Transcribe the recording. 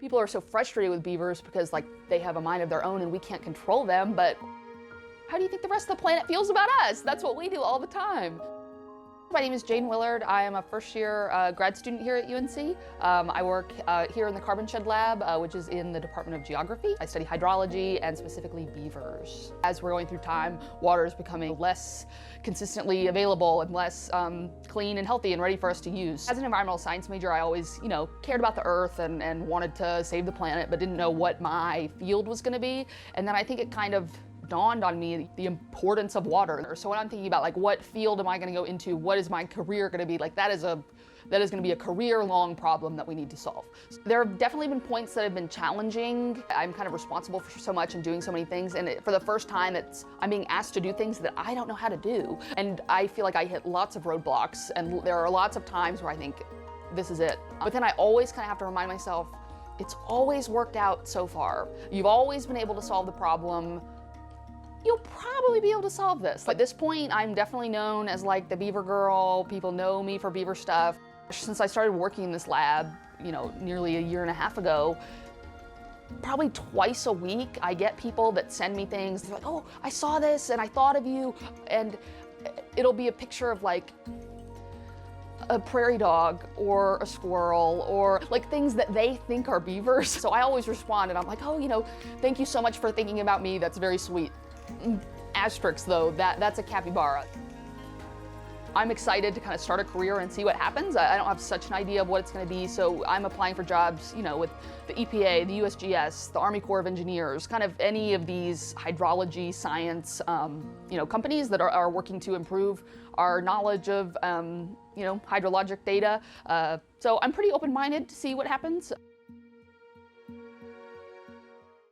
People are so frustrated with beavers because like they have a mind of their own and we can't control them, but how do you think the rest of the planet feels about us? That's what we do all the time. My name is Jayne Willard. I am a first-year grad student here at UNC. I work here in the Carbon Shed Lab, which is in the Department of Geography. I study hydrology and specifically beavers. As we're going through time, water is becoming less consistently available and less clean and healthy and ready for us to use. As an environmental science major, I always, cared about the earth and wanted to save the planet, but didn't know what my field was going to be. And then I think it kind of dawned on me the importance of water. So when I'm thinking about like what field am I going to go into, what is my career going to be, like that is going to be a career-long problem that we need to solve. There have definitely been points that have been challenging. I'm kind of responsible for so much and doing so many things, and for the first time I'm being asked to do things that I don't know how to do. And I feel like I hit lots of roadblocks, and there are lots of times where I think, this is it. But then I always kind of have to remind myself, it's always worked out so far. You've always been able to solve the problem. You'll probably be able to solve this. At this point, I'm definitely known as like the beaver girl. People know me for beaver stuff. Since I started working in this lab, nearly a year and a half ago, probably twice a week, I get people that send me things. They're like, oh, I saw this and I thought of you. And it'll be a picture of like a prairie dog or a squirrel or like things that they think are beavers. So I always respond and I'm like, oh, thank you so much for thinking about me. That's very sweet. Asterisk though, that's a capybara. I'm excited to kind of start a career and see what happens. I don't have such an idea of what it's going to be, so I'm applying for jobs, with the EPA, the USGS, the Army Corps of Engineers, kind of any of these hydrology, science, companies that are working to improve our knowledge of, hydrologic data. So I'm pretty open-minded to see what happens.